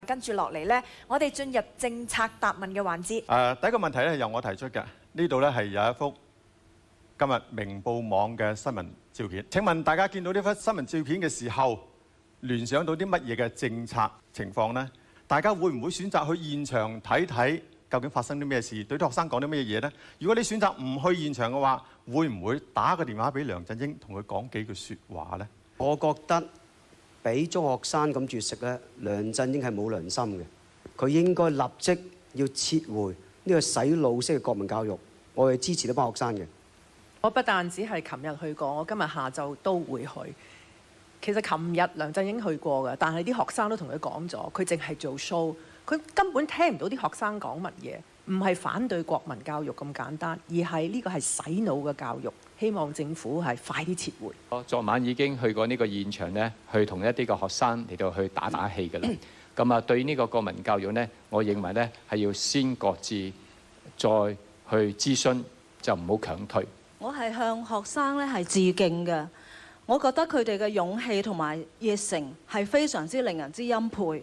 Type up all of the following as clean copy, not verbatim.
跟住落嚟呢，我哋進入政策答問嘅環節。第一個問題咧係由我提出嘅，呢度咧係有一幅今日明報網嘅新聞照片。請問大家見到呢幅新聞照片嘅時候，聯想到啲乜嘢嘅政策情況呢？大家會唔會選擇去現場睇睇究竟發生啲咩事？對啲學生講啲咩嘢呢？如果你選擇唔去現場嘅話，會唔會打個電話俾梁振英同佢講幾句説話呢？我覺得俾中學生咁絕食咧，梁振英係冇良心嘅。佢應該立即要撤回呢個洗腦式嘅國民教育。我係支持呢班學生嘅。我不但只係琴日去過，我今日下晝都會去。其實琴日梁振英去過嘅，但係啲學生都同佢講咗，佢淨係做 show，佢根本聽唔到啲學生講乜嘢。唔係反對國民教育咁簡單，而係呢個係洗腦嘅教育。希望政府係快啲撤回。我昨晚已經去過呢個現場呢，去同一啲嘅學生嚟到去打氣㗎啦。咁啊，對呢個國民教育呢，我認為呢係要先擱置，再去諮詢，就唔好強推。我係向學生咧係致敬嘅。我覺得佢哋嘅勇氣同埋熱誠係非常之令人之欽佩。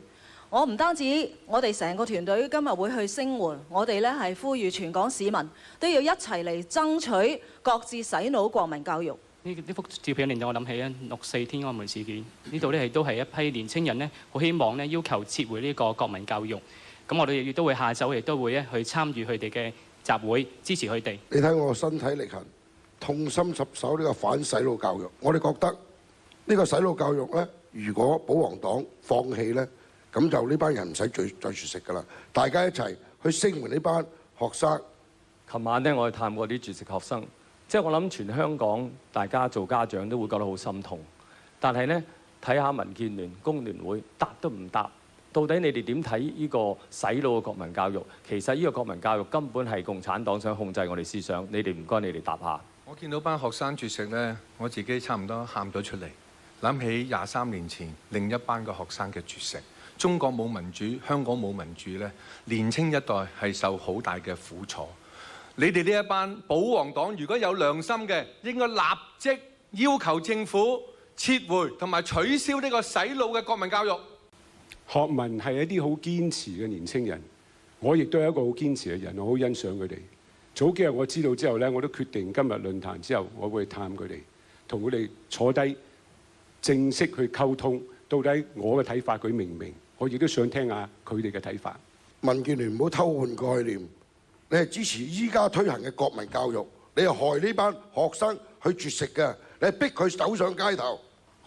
我唔單止，我哋成個團隊今日會去聲援，我哋咧係呼籲全港市民都要一齊嚟爭取擱置洗腦國民教育。呢幅照片令到我諗起咧6·4天安門事件，呢度咧亦都係一批年青人咧，好希望咧要求撤回呢個國民教育。咁我哋亦都會下晝亦都會咧去參與佢哋嘅集會，支持佢哋。你睇我身體力行，痛心疾首呢個反洗腦教育。我哋覺得呢個洗腦教育咧，如果保皇黨放棄咧，咁就呢班人唔使再絕食㗎啦！大家一齊去聲援呢班學生。琴晚咧，我去探過啲絕食學生，即係我諗全香港大家做家長都會覺得好心痛。但係呢，睇下民建聯、工聯會答都唔答，到底你哋點睇呢個洗腦嘅國民教育？其實呢個國民教育根本係共產黨想控制我哋思想。你哋唔該，你哋答下。我見到班學生絕食呢，我自己差唔多喊咗出嚟，諗起23年前另一班嘅學生嘅絕食。中國冇民主，香港冇民主呢，年青一代係受好大嘅苦楚。你哋呢一班保皇黨如果有良心嘅，應該立即要求政府撤回同埋取消呢個洗腦嘅國民教育。學民係一啲好堅持嘅年青人，我亦都係一個好堅持嘅人，我好欣賞佢哋。早幾日我知道之後呢，我都決定今日論壇之後，我會去探佢哋，同佢哋坐低正式去溝通，到底我嘅睇法佢明唔明？我亦都想聽下佢哋嘅睇法。民建聯唔好偷換概念，你係支持依家推行嘅國民教育，你係害呢班學生去絕食嘅，你係逼佢走上街頭。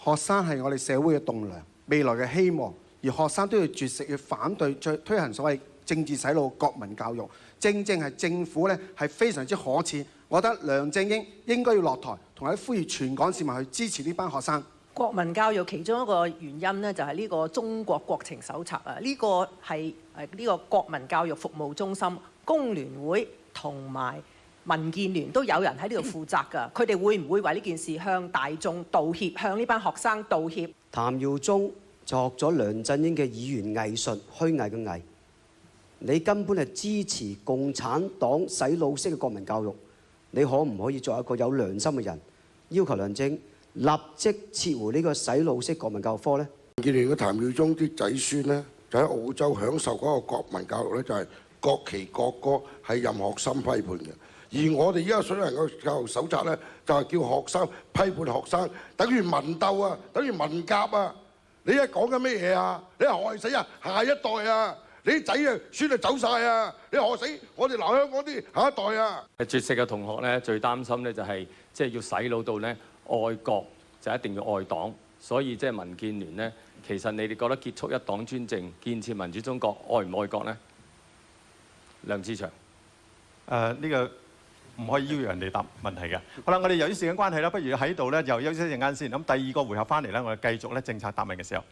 學生係我哋社會嘅棟梁，未來嘅希望，而學生都要絕食，要反對推行所謂政治洗腦國民教育，正正係政府咧係非常之可恥。我覺得梁振英應該要落台，同埋呼籲全港市民去支持呢班學生。國民教育其中一個原因呢，就係呢個中國國情手冊啊！呢個係呢個國民教育服務中心、工聯會同埋民建聯都有人喺呢度負責㗎。佢哋會唔會為呢件事向大眾道歉，向呢班學生道歉？譚耀宗就學咗梁振英嘅語言藝術，虛偽嘅偽。你根本係支持共產黨洗腦式嘅國民教育。你可唔可以作為一個有良心嘅人，要求梁振英立即撤回呢個洗腦式國民教育科呢？民建聯嘅譚耀宗啲仔孫呢，就喺澳洲享受嗰個國民教育呢，就係國旗國歌係任學生批判嘅。而我哋依家所有人嘅教育手冊呢，就係叫學生批判學生，等於文鬥啊，等於文革啊！你而家講緊咩嘢啊？你係害死啊下一代啊！你啲仔啊孫啊走晒啊！你害死我哋留香港啲下一代啊！絕食嘅同學咧，最擔心咧就係即係要洗腦到咧愛國就一定要愛黨，所以即係民建聯咧，其實你哋覺得結束一黨專政、建設民主中國，愛唔愛國呢？梁志祥，呢個唔可以要人哋答問題嘅。好啦，我哋由於時間關係啦，不如喺度咧又休息一陣間先。咁第二個回合翻嚟咧，我哋繼續咧政策答問嘅時候。